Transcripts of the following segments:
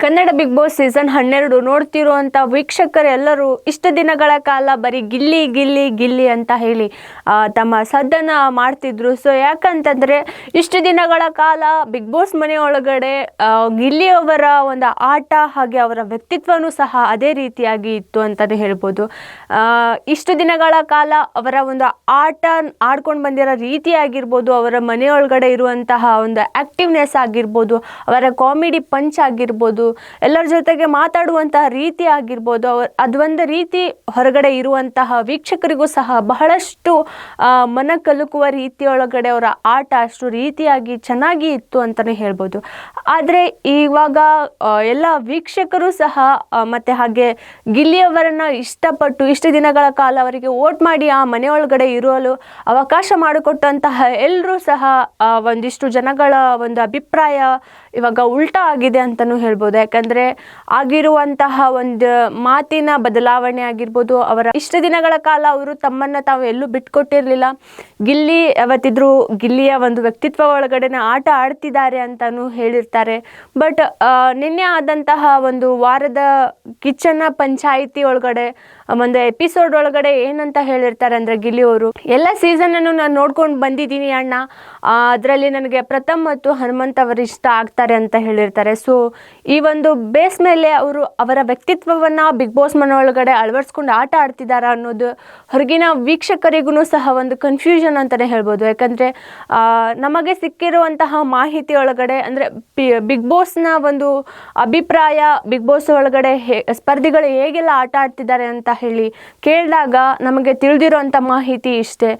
Kannada big boss season 12 ನೋಡ್ತಿರುವಂಥ ವೀಕ್ಷಕರೆಲ್ಲರೂ ಇಷ್ಟು ದಿನಗಳ ಕಾಲ ಬರೀ ಗಿಲ್ಲಿ ಗಿಲ್ಲಿ ಗಿಲ್ಲಿ ಅಂತ ಹೇಳಿ ತಮ್ಮ ಸದ್ದನ್ನು ಮಾಡ್ತಿದ್ರು. ಸೊ ಯಾಕಂತಂದರೆ ಇಷ್ಟು ದಿನಗಳ ಕಾಲ ಬಿಗ್ ಬಾಸ್ ಮನೆಯೊಳಗಡೆ ಗಿಲ್ಲಿಯವರ ಒಂದು ಆಟ ಹಾಗೆ ಅವರ ವ್ಯಕ್ತಿತ್ವನೂ ಸಹ ಅದೇ ರೀತಿಯಾಗಿ ಇತ್ತು ಅಂತಲೇ ಹೇಳ್ಬೋದು. ಇಷ್ಟು ದಿನಗಳ ಕಾಲ ಅವರ ಒಂದು ಆಟ ಆಡ್ಕೊಂಡು ಬಂದಿರೋ ರೀತಿ ಆಗಿರ್ಬೋದು, ಅವರ ಮನೆಯೊಳಗಡೆ ಇರುವಂತಹ ಒಂದು ಆ್ಯಕ್ಟಿವ್ನೆಸ್ ಆಗಿರ್ಬೋದು, ಅವರ ಕಾಮಿಡಿ ಪಂಚ್ ಆಗಿರ್ಬೋದು, ಎಲ್ಲರ ಜೊತೆಗೆ ಮಾತಾಡುವಂತಹ ರೀತಿ ಆಗಿರ್ಬೋದು, ಅದೊಂದು ರೀತಿ ಹೊರಗಡೆ ಇರುವಂತಹ ವೀಕ್ಷಕರಿಗೂ ಸಹ ಬಹಳಷ್ಟು ಮನ ಕಲುಕುವ ರೀತಿಯೊಳಗಡೆ ಅವರ ಆಟ ಅಷ್ಟು ರೀತಿಯಾಗಿ ಚೆನ್ನಾಗಿ ಇತ್ತು ಅಂತಲೇ ಹೇಳ್ಬೋದು. ಆದರೆ ಇವಾಗ ಎಲ್ಲ ವೀಕ್ಷಕರು ಸಹ ಮತ್ತು ಹಾಗೆ ಗಿಲ್ಲಿಯವರನ್ನು ಇಷ್ಟಪಟ್ಟು ಇಷ್ಟು ದಿನಗಳ ಕಾಲ ಅವರಿಗೆ ವೋಟ್ ಮಾಡಿ ಆ ಮನೆಯೊಳಗಡೆ ಇರಲು ಅವಕಾಶ ಮಾಡಿಕೊಟ್ಟಂತಹ ಎಲ್ಲರೂ ಸಹ ಒಂದಿಷ್ಟು ಜನಗಳ ಒಂದು ಅಭಿಪ್ರಾಯ ಇವಾಗ ಉಲ್ಟಾ ಆಗಿದೆ ಅಂತಲೂ ಹೇಳ್ಬೋದು. ಯಾಕಂದರೆ ಆಗಿರುವಂತಹ ಒಂದು ಮಾತಿನ ಬದಲಾವಣೆ ಆಗಿರ್ಬೋದು, ಅವರ ಇಷ್ಟು ದಿನಗಳ ಕಾಲ ಅವರು ತಮ್ಮನ್ನು ತಾವು ಎಲ್ಲೂ ಬಿಟ್ಕೊಟ್ಟಿರಲಿಲ್ಲ. ಗಿಲ್ಲಿ ಯಾವತ್ತಿದ್ರೂ ಗಿಲ್ಲಿಯ ಒಂದು ವ್ಯಕ್ತಿತ್ವ ಒಳಗಡೆನೆ ಆಟ ಆಡ್ತಿದ್ದಾರೆ ಅಂತಲೂ ಹೇಳಿರ್ತಾರೆ. ಬಟ್ ನಿನ್ನೆ ಆದಂತಹ ಒಂದು ವಾರದ ಕಿಚನ್ ಪಂಚಾಯಿತಿ ಒಳಗಡೆ ಒಂದು ಎಪಿಸೋಡ್ ಒಳಗಡೆ ಏನಂತ ಹೇಳಿರ್ತಾರೆ ಅಂದರೆ ಗಿಲ್ಲಿಯವರು, ಎಲ್ಲ ಸೀಸನನ್ನು ನಾನು ನೋಡ್ಕೊಂಡು ಬಂದಿದ್ದೀನಿ ಅಣ್ಣ, ಅದರಲ್ಲಿ ನನಗೆ ಪ್ರಥಮ್ ಮತ್ತು ಹನುಮಂತ್ ಅವರು ಇಷ್ಟ ಆಗ್ತಾರೆ ಅಂತ ಹೇಳಿರ್ತಾರೆ. ಸೊ ಈ ಒಂದು ಬೇಸ್ ಮೇಲೆ ಅವರು ಅವರ ವ್ಯಕ್ತಿತ್ವವನ್ನು ಬಿಗ್ ಬಾಸ್ ಮನೆ ಒಳಗಡೆ ಅಳವಡಿಸ್ಕೊಂಡು ಆಟ ಆಡ್ತಿದ್ದಾರೆ ಅನ್ನೋದು ಹೊರಗಿನ ವೀಕ್ಷಕರಿಗೂ ಸಹ ಒಂದು ಕನ್ಫ್ಯೂಷನ್ ಅಂತಲೇ ಹೇಳ್ಬೋದು. ಯಾಕಂದರೆ ನಮಗೆ ಸಿಕ್ಕಿರುವಂತಹ ಮಾಹಿತಿ ಒಳಗಡೆ ಅಂದರೆ ಬಿಗ್ ಬಾಸ್ನ ಒಂದು ಅಭಿಪ್ರಾಯ, ಬಿಗ್ ಬಾಸ್ ಒಳಗಡೆ ಸ್ಪರ್ಧಿಗಳು ಹೇಗೆಲ್ಲ ಆಟ ಆಡ್ತಿದ್ದಾರೆ ಅಂತ ಹೇಳಿ ಕೇಳಿದಾಗ ನಮಗೆ ತಿಳಿದಿರೋಂಥ ಮಾಹಿತಿ ಇಷ್ಟೇ.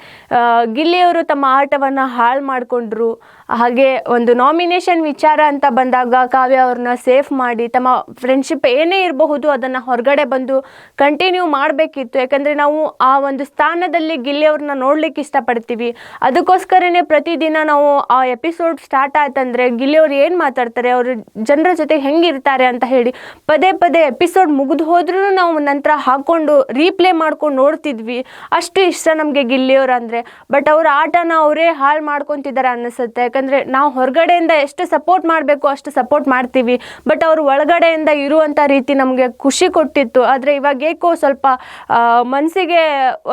ಗಿಲ್ಲಿಯವರು ತಮ್ಮ ಆಟವನ್ನು ಹಾಳು ಮಾಡಿಕೊಂಡ್ರು. ಹಾಗೆ ಒಂದು ನಾಮಿನೇಷನ್ ವಿಚಾರ ಅಂತ ಬಂದಾಗ ಕಾವ್ಯ ಅವ್ರನ್ನ ಸೇಫ್ ಮಾಡಿ ತಮ್ಮ ಫ್ರೆಂಡ್ಶಿಪ್ ಏನೇ ಇರಬಹುದು ಅದನ್ನು ಹೊರಗಡೆ ಬಂದು ಕಂಟಿನ್ಯೂ ಮಾಡಬೇಕಿತ್ತು. ಯಾಕಂದರೆ ನಾವು ಆ ಒಂದು ಸ್ಥಾನದಲ್ಲಿ ಗಿಲ್ಲಿಯವ್ರನ್ನ ನೋಡ್ಲಿಕ್ಕೆ ಇಷ್ಟಪಡ್ತೀವಿ. ಅದಕ್ಕೋಸ್ಕರನೇ ಪ್ರತಿದಿನ ನಾವು ಆ ಎಪಿಸೋಡ್ ಸ್ಟಾರ್ಟ್ ಆಯ್ತಂದರೆ ಗಿಲ್ಲಿಯವ್ರು ಏನು ಮಾತಾಡ್ತಾರೆ, ಅವರು ಜನರ ಜೊತೆ ಹೆಂಗಿರ್ತಾರೆ ಅಂತ ಹೇಳಿ ಪದೇ ಪದೇ ಎಪಿಸೋಡ್ ಮುಗಿದು ಹೋದ್ರೂ ನಾವು ನಂತರ ಹಾಕ್ಕೊಂಡು ರೀಪ್ಲೇ ಮಾಡ್ಕೊಂಡು ನೋಡ್ತಿದ್ವಿ. ಅಷ್ಟು ಇಷ್ಟ ನಮಗೆ ಗಿಲ್ಲಿಯವ್ರು ಅಂದರೆ. ಬಟ್ ಅವ್ರ ಆಟನ ಅವರೇ ಹಾಳು ಮಾಡ್ಕೊತಿದ್ದಾರೆ ಅನ್ನಿಸುತ್ತೆ. ಯಾಕಂದರೆ ನಾವು ಹೊರಗಡೆಯಿಂದ ಎಷ್ಟು ಸಪೋರ್ಟ್ ಮಾಡಬೇಕು ಅಷ್ಟು ಸಪೋರ್ಟ್ ಮಾಡ್ತೀವಿ, ಬಟ್ ಅವರು ಒಳಗಡೆಯಿಂದ ಇರುವಂಥ ರೀತಿ ನಮಗೆ ಖುಷಿ ಕೊಟ್ಟಿತ್ತು. ಆದರೆ ಇವಾಗ ಏಕೋ ಸ್ವಲ್ಪ ಮನಸ್ಸಿಗೆ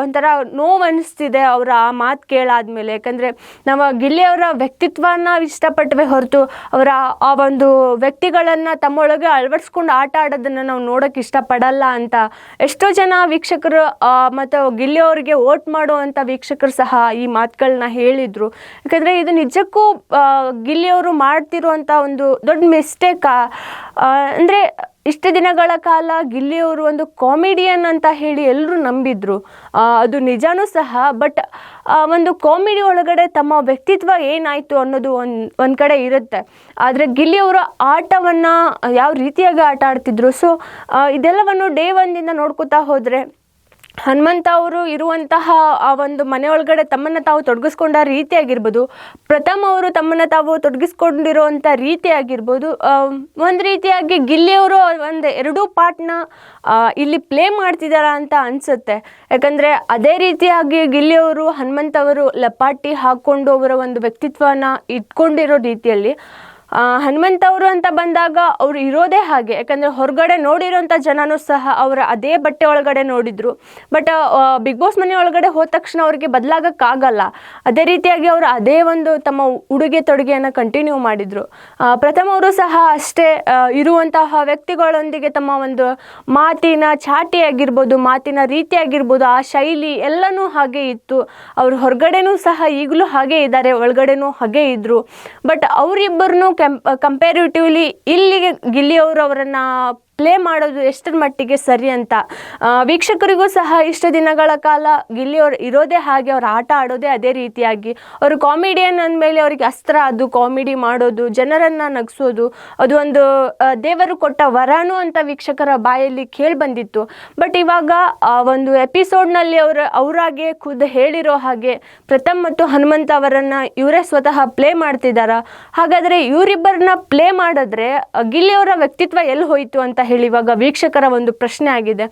ಒಂಥರ ನೋವು ಅನ್ನಿಸ್ತಿದೆ ಅವರ ಆ ಮಾತು ಕೇಳಾದ್ಮೇಲೆ. ಯಾಕಂದರೆ ನಾವು ಗಿಲ್ಲಿಯವರ ವ್ಯಕ್ತಿತ್ವನ ಇಷ್ಟಪಟ್ಟವೆ ಹೊರತು ಅವರ ಆ ಒಂದು ವ್ಯಕ್ತಿಗಳನ್ನು ತಮ್ಮೊಳಗೆ ಅಳವಡಿಸ್ಕೊಂಡು ಆಟ ಆಡೋದನ್ನು ನಾವು ನೋಡೋಕ್ಕೆ ಇಷ್ಟಪಡಲ್ಲ ಅಂತ ಎಷ್ಟೋ ಜನ ವೀಕ್ಷಕರು ಮತ್ತು ಗಿಲ್ಲಿಯವರಿಗೆ ವೋಟ್ ಮಾಡುವಂಥ ವೀಕ್ಷಕರು ಸಹ ಈ ಮಾತುಗಳನ್ನ ಹೇಳಿದರು. ಯಾಕಂದರೆ ಇದು ನಿಜಕ್ಕೂ ಗಿಲ್ಲಿಯವರು ಮಾಡ್ತಿರುವಂಥ ಒಂದು ದೊಡ್ಡ ಮಿಸ್ಟೇಕಾ ಅಂದರೆ ಇಷ್ಟು ದಿನಗಳ ಕಾಲ ಗಿಲ್ಲಿಯವರು ಒಂದು ಕಾಮಿಡಿಯನ್ ಅಂತ ಹೇಳಿ ಎಲ್ಲರೂ ನಂಬಿದ್ರು, ಅದು ನಿಜಾನೂ ಸಹ. ಬಟ್ ಒಂದು ಕಾಮಿಡಿ ಒಳಗಡೆ ತಮ್ಮ ವ್ಯಕ್ತಿತ್ವ ಏನಾಯಿತು ಅನ್ನೋದು ಒಂದು ಕಡೆ ಇರುತ್ತೆ. ಆದರೆ ಗಿಲ್ಲಿಯವರ ಆಟವನ್ನು ಯಾವ ರೀತಿಯಾಗಿ ಆಟ ಆಡ್ತಿದ್ರು. ಸೊ ಇದೆಲ್ಲವನ್ನು ಡೇ ಒಂದಿಂದ ನೋಡ್ಕೋತಾ ಹೋದರೆ ಹನುಮಂತ ಅವರು ಇರುವಂತಹ ಆ ಒಂದು ಮನೆಯೊಳಗಡೆ ತಮ್ಮನ್ನು ತಾವು ತೊಡಗಿಸ್ಕೊಂಡ ರೀತಿ ಆಗಿರ್ಬೋದು, ಪ್ರಥಮ್ ಅವರು ತಮ್ಮನ್ನು ತಾವು ತೊಡಗಿಸ್ಕೊಂಡಿರುವಂಥ ರೀತಿ ಆಗಿರ್ಬೋದು, ಒಂದು ರೀತಿಯಾಗಿ ಗಿಲ್ಲಿಯವರು ಒಂದು ಎರಡೂ ಪಾರ್ಟ್ನ ಇಲ್ಲಿ ಪ್ಲೇ ಮಾಡ್ತಿದ್ದಾರೆ ಅಂತ ಅನಿಸುತ್ತೆ. ಯಾಕಂದರೆ ಅದೇ ರೀತಿಯಾಗಿ ಗಿಲ್ಲಿಯವರು ಹನುಮಂತ ಅವರು ಲಪಾಟಿ ಹಾಕ್ಕೊಂಡು ಅವರ ಒಂದು ವ್ಯಕ್ತಿತ್ವನ ಇಟ್ಕೊಂಡಿರೋ ರೀತಿಯಲ್ಲಿ ಹನುಮಂತ ಅವರು ಅಂತ ಬಂದಾಗ ಅವರು ಇರೋದೇ ಹಾಗೆ. ಯಾಕಂದರೆ ಹೊರಗಡೆ ನೋಡಿರೋಂಥ ಜನನೂ ಸಹ ಅವರ ಅದೇ ಬಟ್ಟೆ ಒಳಗಡೆ ನೋಡಿದರು. ಬಟ್ ಬಿಗ್ ಬಾಸ್ ಮನೆ ಒಳಗಡೆ ಹೋದ ತಕ್ಷಣ ಅವರಿಗೆ ಬದಲಾಗೋಕ್ಕಾಗಲ್ಲ. ಅದೇ ರೀತಿಯಾಗಿ ಅವರು ಅದೇ ಒಂದು ತಮ್ಮ ಉಡುಗೆ ತೊಡುಗೆಯನ್ನು ಕಂಟಿನ್ಯೂ ಮಾಡಿದರು. ಪ್ರಥಮ್ ಅವರು ಸಹ ಅಷ್ಟೇ ಇರುವಂತಹ ವ್ಯಕ್ತಿಗಳೊಂದಿಗೆ ತಮ್ಮ ಒಂದು ಮಾತಿನ ಚಾಟಿ ಆಗಿರ್ಬೋದು, ಮಾತಿನ ರೀತಿ ಆಗಿರ್ಬೋದು, ಆ ಶೈಲಿ ಎಲ್ಲನೂ ಹಾಗೆ ಇತ್ತು. ಅವರು ಹೊರಗಡೆನೂ ಸಹ ಈಗಲೂ ಹಾಗೆ ಇದ್ದಾರೆ, ಒಳಗಡೆನೂ ಹಾಗೆ ಇದ್ದರು. ಬಟ್ ಅವರಿಬ್ಬರನ್ನೂ ಕಂಪೇರಿಟಿವ್ಲಿ ಇಲ್ಲಿಗೆ ಗಿಲ್ಲಿಯವರು ಅವರನ್ನು ಪ್ಲೇ ಮಾಡೋದು ಎಷ್ಟರ ಮಟ್ಟಿಗೆ ಸರಿ ಅಂತ ವೀಕ್ಷಕರಿಗೂ ಸಹ ಇಷ್ಟು ದಿನಗಳ ಕಾಲ ಗಿಲ್ಲಿಯವರು ಇರೋದೇ ಹಾಗೆ, ಅವ್ರು ಆಟ ಆಡೋದೇ ಅದೇ ರೀತಿಯಾಗಿ. ಅವರು ಕಾಮಿಡಿಯನ್ ಅಂದಮೇಲೆ ಅವರಿಗೆ ಅಸ್ತ್ರ, ಅದು ಕಾಮಿಡಿ ಮಾಡೋದು, ಜನರನ್ನು ನಗಿಸೋದು, ಅದು ಒಂದು ದೇವರು ಕೊಟ್ಟ ವರನು ಅಂತ ವೀಕ್ಷಕರ ಬಾಯಲ್ಲಿ ಕೇಳಿ ಬಂದಿತ್ತು. ಬಟ್ ಇವಾಗ ಒಂದು ಎಪಿಸೋಡ್ನಲ್ಲಿ ಅವರಾಗೆ ಖುದ್ದು ಹೇಳಿರೋ ಹಾಗೆ ಪ್ರಥಮ್ ಮತ್ತು ಹನುಮಂತ ಅವರನ್ನು ಇವರೇ ಸ್ವತಃ ಪ್ಲೇ ಮಾಡ್ತಿದ್ದಾರೆ. ಹಾಗಾದರೆ ಇವರಿಬ್ಬರನ್ನ ಪ್ಲೇ ಮಾಡಿದ್ರೆ ಗಿಲ್ಲಿಯವರ ವ್ಯಕ್ತಿತ್ವ ಎಲ್ಲಿ ಹೋಯಿತು ಅಂತ ಹೇಳಿ ಇವಾಗ ವೀಕ್ಷಕರ ಒಂದು ಪ್ರಶ್ನೆ ಆಗಿದೆ.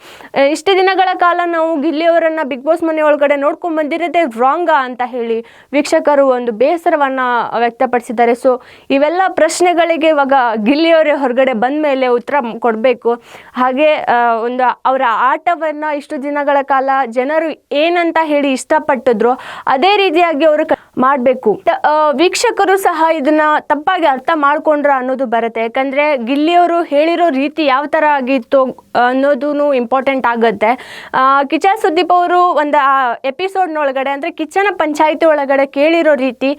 ಇಷ್ಟು ದಿನಗಳ ಕಾಲ ನಾವು ಗಿಲ್ಲಿಯವರನ್ನು ಬಿಗ್ ಬಾಸ್ ಮನೆ ಒಳಗಡೆ ನೋಡ್ಕೊಂಡು ಬಂದಿರೋದೇ ರಾಂಗಾ ಅಂತ ಹೇಳಿ ವೀಕ್ಷಕರು ಒಂದು ಬೇಸರವನ್ನು ವ್ಯಕ್ತಪಡಿಸಿದ್ದಾರೆ. ಸೊ ಇವೆಲ್ಲ ಪ್ರಶ್ನೆಗಳಿಗೆ ಇವಾಗ ಗಿಲ್ಲಿಯವರೇ ಹೊರಗಡೆ ಬಂದ ಮೇಲೆ ಉತ್ತರ ಕೊಡಬೇಕು. ಹಾಗೆ ಒಂದು ಅವರ ಆಟವನ್ನು ಇಷ್ಟು ದಿನಗಳ ಕಾಲ ಜನರು ಏನಂತ ಹೇಳಿ ಇಷ್ಟಪಟ್ಟಿದ್ರು ಅದೇ ರೀತಿಯಾಗಿ ಅವರು ಮಾಡಬೇಕು. ವೀಕ್ಷಕರು ಸಹ ಇದನ್ನ ತಪ್ಪಾಗಿ ಅರ್ಥ ಮಾಡ್ಕೊಂಡ್ರ ಅನ್ನೋದು ಬರುತ್ತೆ. ಯಾಕಂದ್ರೆ ಗಿಲ್ಲಿಯವರು ಹೇಳಿರೋ ರೀತಿ ಯಾವ ಥರ ಆಗಿತ್ತು ಅನ್ನೋದು ಇಂಪಾರ್ಟೆಂಟ್ ಆಗುತ್ತೆ. ಕಿಚ್ಚ ಸುದೀಪ್ ಅವರು ಒಂದು ಎಪಿಸೋಡ್ನೊಳಗಡೆ ಅಂದರೆ ಕಿಚ್ಚನ ಪಂಚಾಯಿತಿ ಒಳಗಡೆ ಕೇಳಿರೋ ರೀತಿ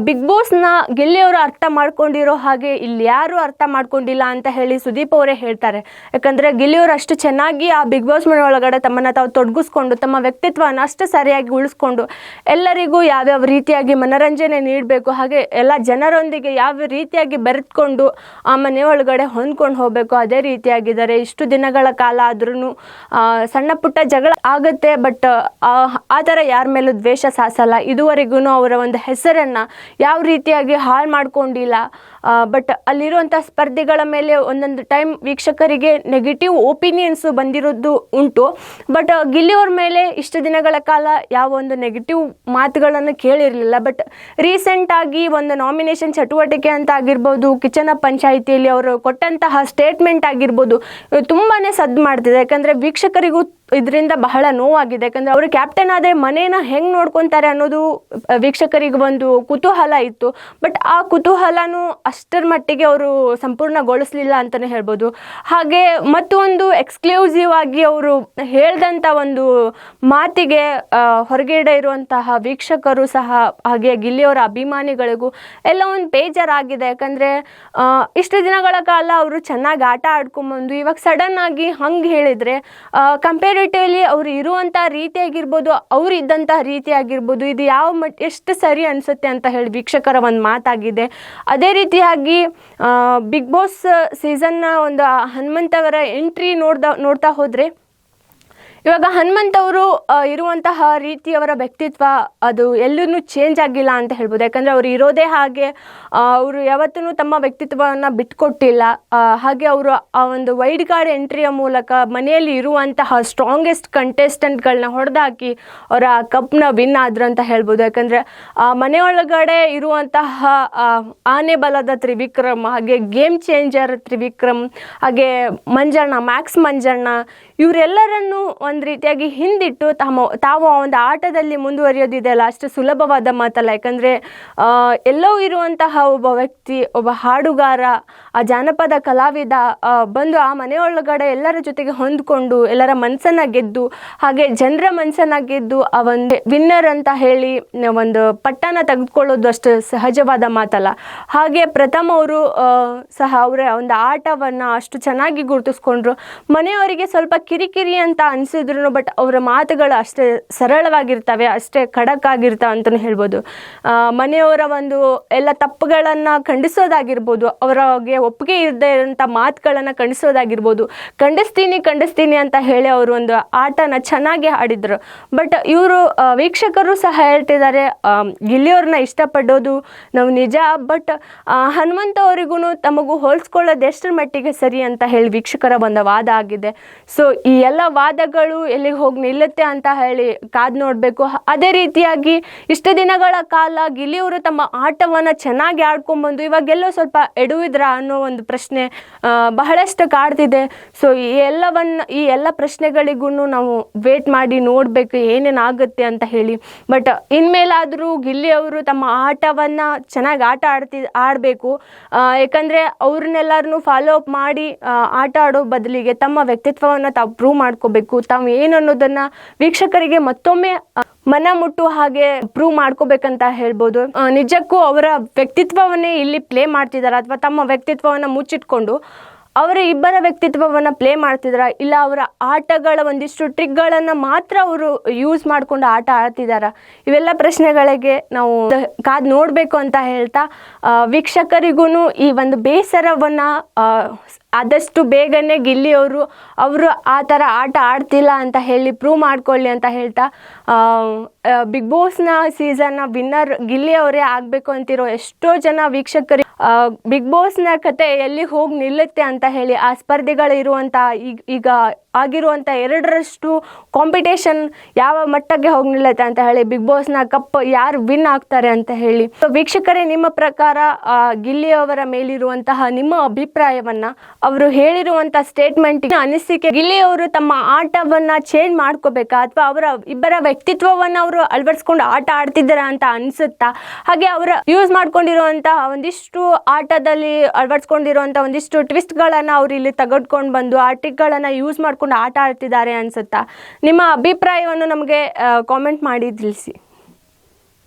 ಬಿಗ್ ಬಾಸ್ನ ಗಿಲ್ಲಿಯವರು ಅರ್ಥ ಮಾಡ್ಕೊಂಡಿರೋ ಹಾಗೆ ಇಲ್ಲಿ ಯಾರು ಅರ್ಥ ಮಾಡ್ಕೊಂಡಿಲ್ಲ ಅಂತ ಹೇಳಿ ಸುದೀಪ್ ಅವರೇ ಹೇಳ್ತಾರೆ. ಯಾಕಂದರೆ ಗಿಲ್ಲಿಯವರು ಅಷ್ಟು ಚೆನ್ನಾಗಿ ಆ ಬಿಗ್ ಬಾಸ್ ಮನೆ ಒಳಗಡೆ ತಮ್ಮನ್ನು ತಾವು ತೊಡಗಿಸ್ಕೊಂಡು ತಮ್ಮ ವ್ಯಕ್ತಿತ್ವನ ಅಷ್ಟು ಸರಿಯಾಗಿ ಉಳಿಸ್ಕೊಂಡು ಎಲ್ಲರಿಗೂ ಯಾವ್ಯಾವ ರೀತಿಯಾಗಿ ಮನರಂಜನೆ ನೀಡಬೇಕು, ಹಾಗೆ ಎಲ್ಲ ಜನರೊಂದಿಗೆ ಯಾವ ರೀತಿಯಾಗಿ ಬೆರೆತ್ಕೊಂಡು ಆ ಮನೆ ಒಳಗಡೆ ಹೊಂದ್ಕೊಂಡು ಹೋಗಬೇಕು ಅದೇ ರೀತಿಯಾಗಿದ್ದಾರೆ. ಇಷ್ಟು ದಿನಗಳ ಕಾಲ ಆದ್ರೂ ಸಣ್ಣ ಪುಟ್ಟ ಜಗಳ ಆಗುತ್ತೆ, ಬಟ್ ಆ ಥರ ಯಾರ ಮೇಲೂ ದ್ವೇಷ ಸಾಸಲ್ಲ. ಇದುವರೆಗೂ ಅವರ ಒಂದು ಹೆಸರನ್ನು ಯಾವ ರೀತಿಯಾಗಿ ಹಾಳು ಮಾಡ್ಕೊಂಡಿಲ್ಲ. ಬಟ್ ಅಲ್ಲಿರುವಂಥ ಸ್ಪರ್ಧಿಗಳ ಮೇಲೆ ಒಂದೊಂದು ಟೈಮ್ ವೀಕ್ಷಕರಿಗೆ ನೆಗೆಟಿವ್ ಒಪಿನಿಯನ್ಸು ಬಂದಿರೋದು ಉಂಟು. ಬಟ್ ಗಿಲ್ಲಿಯವ್ರ ಮೇಲೆ ಇಷ್ಟು ದಿನಗಳ ಕಾಲ ಯಾವ ಒಂದು ನೆಗೆಟಿವ್ ಮಾತುಗಳನ್ನು ಕೇಳಿರಲಿಲ್ಲ. ಬಟ್ ರೀಸೆಂಟಾಗಿ ಒಂದು ನಾಮಿನೇಷನ್ ಚಟುವಟಿಕೆ ಅಂತ ಆಗಿರ್ಬೋದು, ಕಿಚನ ಪಂಚಾಯಿತಿಯಲ್ಲಿ ಅವರು ಕೊಟ್ಟಂತಹ ಸ್ಟೇಟ್ಮೆಂಟ್ ಆಗಿರ್ಬೋದು, ತುಂಬಾ ಸದ್ದು ಮಾಡ್ತಿದೆ. ಯಾಕಂದರೆ ವೀಕ್ಷಕರಿಗೂ ಇದರಿಂದ ಬಹಳ ನೋವಾಗಿದೆ. ಯಾಕಂದರೆ ಅವರು ಕ್ಯಾಪ್ಟನ್ ಆದರೆ ಮನೇನ ಹೆಂಗೆ ನೋಡ್ಕೊತಾರೆ ಅನ್ನೋದು ವೀಕ್ಷಕರಿಗೆ ಒಂದು ಕುತೂಹಲ ಇತ್ತು. ಬಟ್ ಆ ಕುತೂಹಲನೂ ಅಷ್ಟರ ಮಟ್ಟಿಗೆ ಅವರು ಸಂಪೂರ್ಣಗೊಳಿಸಲಿಲ್ಲ ಅಂತಲೇ ಹೇಳ್ಬೋದು. ಹಾಗೆ ಮತ್ತೊಂದು ಎಕ್ಸ್ಕ್ಲೂಸಿವ್ ಆಗಿ ಅವರು ಹೇಳಿದಂಥ ಒಂದು ಮಾತಿಗೆ ಹೊರಗಡೆ ಇರುವಂತಹ ವೀಕ್ಷಕರು ಸಹ ಹಾಗೆ ಗಿಲ್ಲಿಯವರ ಅಭಿಮಾನಿಗಳಿಗೂ ಎಲ್ಲ ಒಂದು ಬೇಜಾರಾಗಿದೆ. ಯಾಕಂದರೆ ಇಷ್ಟು ದಿನಗಳ ಕಾಲ ಅವರು ಚೆನ್ನಾಗಿ ಆಟ ಆಡ್ಕೊಂಬಂದು ಇವಾಗ ಸಡನ್ ಆಗಿ ಹಂಗೆ ಹೇಳಿದರೆ ಕಂಪೇರಿಟಿವ್ಲಿ ಅವರು ಇರುವಂಥ ರೀತಿ ಆಗಿರ್ಬೋದು, ಅವರು ಇದ್ದಂಥ ರೀತಿ ಆಗಿರ್ಬೋದು, ಇದು ಯಾವ ಎಷ್ಟು ಸರಿ ಅನಿಸುತ್ತೆ ಅಂತ ಹೇಳಿ ವೀಕ್ಷಕರ ಒಂದು ಮಾತಾಗಿದೆ. ಅದೇ ರೀತಿಯಾಗಿ ಬಿಗ್ ಬಾಸ್ ಸೀಸನ್ನ ಒಂದು ಹನುಮಂತವರ ಎಂಟ್ರಿ ನೋಡ್ತಾ ಹೋದರೆ ಇವಾಗ ಹನುಮಂತ್ ಅವರು ಇರುವಂತಹ ರೀತಿಯವರ ವ್ಯಕ್ತಿತ್ವ ಅದು ಎಲ್ಲೂ ಚೇಂಜ್ ಆಗಿಲ್ಲ ಅಂತ ಹೇಳ್ಬೋದು. ಯಾಕಂದರೆ ಅವರು ಇರೋದೇ ಹಾಗೆ, ಅವರು ಯಾವತ್ತೂ ತಮ್ಮ ವ್ಯಕ್ತಿತ್ವವನ್ನು ಬಿಟ್ಕೊಟ್ಟಿಲ್ಲ. ಹಾಗೆ ಅವರು ಆ ಒಂದು ವೈಲ್ಡ್ ಕಾರ್ಡ್ ಎಂಟ್ರಿಯ ಮೂಲಕ ಮನೆಯಲ್ಲಿ ಇರುವಂತಹ ಸ್ಟ್ರಾಂಗೆಸ್ಟ್ ಕಂಟೆಸ್ಟೆಂಟ್ಗಳನ್ನ ಹೊಡೆದಾಕಿ ಅವರ ಕಪ್ನ ವಿನ್ ಆದ್ರು ಅಂತ ಹೇಳ್ಬೋದು. ಯಾಕಂದರೆ ಮನೆಯೊಳಗಡೆ ಇರುವಂತಹ ಆನೆ ಬಲದ ತ್ರಿವಿಕ್ರಮ್, ಹಾಗೆ ಗೇಮ್ ಚೇಂಜರ್ ತ್ರಿವಿಕ್ರಮ್, ಹಾಗೆ ಮ್ಯಾಕ್ಸ್ ಮಂಜಣ್ಣ ಇವರೆಲ್ಲರನ್ನು ಒಂದು ರೀತಿಯಾಗಿ ಹಿಂದಿಟ್ಟು ತಾವು ಒಂದು ಆಟದಲ್ಲಿ ಮುಂದುವರಿಯೋದಿದೆಯಲ್ಲ ಅಷ್ಟು ಸುಲಭವಾದ ಮಾತಲ್ಲ. ಯಾಕಂದರೆ ಎಲ್ಲೋ ಇರುವಂತಹ ಒಬ್ಬ ವ್ಯಕ್ತಿ, ಒಬ್ಬ ಹಾಡುಗಾರ, ಆ ಜಾನಪದ ಕಲಾವಿದ ಬಂದು ಆ ಮನೆಯೊಳಗಡೆ ಎಲ್ಲರ ಜೊತೆಗೆ ಹೊಂದ್ಕೊಂಡು ಎಲ್ಲರ ಮನಸ್ಸನ್ನು ಗೆದ್ದು ಹಾಗೆ ಜನರ ಮನಸ್ಸನ್ನು ಗೆದ್ದು ಆ ಒಂದು ವಿನ್ನರ್ ಅಂತ ಹೇಳಿ ಒಂದು ಪಟ್ಟನ ತೆಗೆದುಕೊಳ್ಳೋದು ಅಷ್ಟು ಸಹಜವಾದ ಮಾತಲ್ಲ. ಹಾಗೆ ಪ್ರಥಮ್ ಅವರು ಸಹ ಅವರ ಒಂದು ಆಟವನ್ನು ಅಷ್ಟು ಚೆನ್ನಾಗಿ ಗುರುತಿಸ್ಕೊಂಡ್ರು. ಮನೆಯವರಿಗೆ ಸ್ವಲ್ಪ ಕಿರಿಕಿರಿ ಅಂತ ಅನಿಸಿದ್ರು, ಬಟ್ ಅವರ ಮಾತುಗಳು ಅಷ್ಟೇ ಸರಳವಾಗಿರ್ತವೆ, ಅಷ್ಟೇ ಖಡಕ್ ಆಗಿರ್ತವೆ ಅಂತಲೂ ಹೇಳ್ಬೋದು. ಮನೆಯವರ ಒಂದು ಎಲ್ಲ ತಪ್ಪುಗಳನ್ನು ಖಂಡಿಸೋದಾಗಿರ್ಬೋದು, ಅವರಿಗೆ ಒಪ್ಪಿಗೆ ಇರದೇ ಇರೋಂಥ ಮಾತುಗಳನ್ನು ಖಂಡಿಸ್ತೀನಿ ಅಂತ ಹೇಳಿ ಅವರು ಒಂದು ಆಟನ ಚೆನ್ನಾಗಿ ಆಡಿದರು. ಬಟ್ ಇವರು ವೀಕ್ಷಕರು ಸಹ ಹೇಳ್ತಿದ್ದಾರೆ ಗಿಲ್ಲಿಯವ್ರನ್ನ ಇಷ್ಟಪಡೋದು ನಾವು ನಿಜ, ಬಟ್ ಹನುಮಂತ ಅವರಿಗೂ ತಮಗೂ ಹೋಲಿಸ್ಕೊಳ್ಳೋದು ಎಷ್ಟರ ಮಟ್ಟಿಗೆ ಸರಿ ಅಂತ ಹೇಳಿ ವೀಕ್ಷಕರ ಒಂದು ವಾದ ಆಗಿದೆ. ಸೊ ಈ ಎಲ್ಲ ವಾದಗಳು ಎಲ್ಲಿಗೆ ಹೋಗಿ ನಿಲ್ಲುತ್ತೆ ಅಂತ ಹೇಳಿ ಕಾದು ನೋಡಬೇಕು. ಅದೇ ರೀತಿಯಾಗಿ ಇಷ್ಟು ದಿನಗಳ ಕಾಲ ಗಿಲ್ಲಿಯವರು ತಮ್ಮ ಆಟವನ್ನು ಚೆನ್ನಾಗಿ ಆಡ್ಕೊಂಡ್ಬಂದು ಇವಾಗೆಲ್ಲೋ ಸ್ವಲ್ಪ ಎಡುವಿದ್ರ ಅನ್ನೋ ಒಂದು ಪ್ರಶ್ನೆ ಬಹಳಷ್ಟು ಕಾಡ್ತಿದೆ. ಸೊ ಈ ಎಲ್ಲ ಪ್ರಶ್ನೆಗಳಿಗೂ ನಾವು ವೇಟ್ ಮಾಡಿ ನೋಡಬೇಕು ಏನೇನಾಗುತ್ತೆ ಅಂತ ಹೇಳಿ. ಬಟ್ ಇನ್ಮೇಲಾದರೂ ಗಿಲ್ಲಿಯವರು ತಮ್ಮ ಆಟವನ್ನು ಚೆನ್ನಾಗಿ ಆಡಬೇಕು. ಯಾಕಂದರೆ ಅವ್ರನ್ನೆಲ್ಲರನ್ನೂ ಫಾಲೋ ಅಪ್ ಮಾಡಿ ಆಟ ಆಡೋ ಬದಲಿಗೆ ತಮ್ಮ ವ್ಯಕ್ತಿತ್ವವನ್ನು ತಾವು ಪ್ರೂವ್ ಮಾಡ್ಕೋಬೇಕು. ತಾವು ಏನು ಅನ್ನೋದನ್ನು ವೀಕ್ಷಕರಿಗೆ ಮತ್ತೊಮ್ಮೆ ಮನ ಮುಟ್ಟು ಹಾಗೆ ಪ್ರೂವ್ ಮಾಡ್ಕೋಬೇಕಂತ ಹೇಳ್ಬೋದು. ನಿಜಕ್ಕೂ ಅವರ ವ್ಯಕ್ತಿತ್ವವನ್ನೇ ಇಲ್ಲಿ ಪ್ಲೇ ಮಾಡ್ತಿದ್ದಾರೆ ಅಥವಾ ತಮ್ಮ ವ್ಯಕ್ತಿತ್ವವನ್ನು ಮುಚ್ಚಿಟ್ಕೊಂಡು ಅವರ ಇಬ್ಬರ ವ್ಯಕ್ತಿತ್ವವನ್ನು ಪ್ಲೇ ಮಾಡ್ತಿದಾರ, ಇಲ್ಲ ಅವರ ಆಟಗಳ ಒಂದಿಷ್ಟು ಟ್ರಿಕ್ಗಳನ್ನು ಮಾತ್ರ ಅವರು ಯೂಸ್ ಮಾಡಿಕೊಂಡು ಆಟ ಆಡ್ತಿದ್ದಾರಾ? ಇವೆಲ್ಲ ಪ್ರಶ್ನೆಗಳಿಗೆ ನಾವು ಕಾದು ನೋಡಬೇಕು ಅಂತ ಹೇಳ್ತಾ ವೀಕ್ಷಕರಿಗೂ ಈ ಒಂದು ಬೇಸರವನ್ನು ಆದಷ್ಟು ಬೇಗನೆ ಗಿಲ್ಲಿಯವರು ಆ ಥರ ಆಟ ಆಡ್ತಿಲ್ಲ ಅಂತ ಹೇಳಿ ಪ್ರೂವ್ ಮಾಡ್ಕೊಳ್ಳಿ ಅಂತ ಹೇಳ್ತಾ ಬಿಗ್ ಬಾಸ್ನ ಸೀಸನ್ನ ವಿನ್ನರ್ ಗಿಲ್ಲಿ ಅವರೇ ಆಗಬೇಕು ಅಂತಿರೋ ಎಷ್ಟೋ ಜನ ವೀಕ್ಷಕರು ಬಿಗ್ ಬಾಸ್ನ ಕತೆ ಎಲ್ಲಿ ಹೋಗಿ ನಿಲ್ಲುತ್ತೆ ಅಂತ ಹೇಳಿ ಆ ಸ್ಪರ್ಧೆಗಳು ಇರುವಂಥ ಈಗ ಆಗಿರುವಂಥ 2ರಷ್ಟು ಕಾಂಪಿಟೇಷನ್ ಯಾವ ಮಟ್ಟಕ್ಕೆ ಹೋಗಿ ನಿಲ್ಲುತ್ತೆ ಅಂತ ಹೇಳಿ, ಬಿಗ್ ಬಾಸ್ನ ಕಪ್ ಯಾರು ವಿನ್ ಆಗ್ತಾರೆ ಅಂತ ಹೇಳಿ. ಸೊ ವೀಕ್ಷಕರೇ, ನಿಮ್ಮ ಪ್ರಕಾರ ಗಿಲ್ಲಿ ಅವರ ಮೇಲಿರುವಂತಹ ನಿಮ್ಮ ಅಭಿಪ್ರಾಯವನ್ನ, ಅವರು ಹೇಳಿರುವಂಥ ಸ್ಟೇಟ್ಮೆಂಟ್ ಅನಿಸಿಕೆ, ಗಿಲ್ಲಿ ಅವರು ತಮ್ಮ ಆಟವನ್ನ ಚೇಂಜ್ ಮಾಡ್ಕೋಬೇಕಾ ಅಥವಾ ಅವರ ಇಬ್ಬರ ವ್ಯಕ್ತಿತ್ವವನ್ನು ಅವರು ಅಳವಡಿಸ್ಕೊಂಡು ಆಟ ಆಡ್ತಿದ್ದಾರಾ ಅಂತ ಅನ್ಸುತ್ತಾ? ಹಾಗೆ ಅವರ ಯೂಸ್ ಮಾಡ್ಕೊಂಡಿರುವಂತಹ ಒಂದಿಷ್ಟು ಆಟದಲ್ಲಿ ಅಳವಡಿಸ್ಕೊಂಡಿರುವಂಥ ಒಂದಿಷ್ಟು ಟ್ವಿಸ್ಟ್ಗಳನ್ನು ಅವರು ಇಲ್ಲಿ ತೆಗೆದುಕೊಂಡು ಬಂದು ಆ ಟ್ರಿಕ್ಗಳನ್ನು ಯೂಸ್ ಮಾಡ್ಕೊಂಡು ಆಟ ಆಡ್ತಿದ್ದಾರೆ ಅನ್ಸುತ್ತಾ? ನಿಮ್ಮ ಅಭಿಪ್ರಾಯವನ್ನು ನಮಗೆ ಕಾಮೆಂಟ್ ಮಾಡಿ ತಿಳಿಸಿ.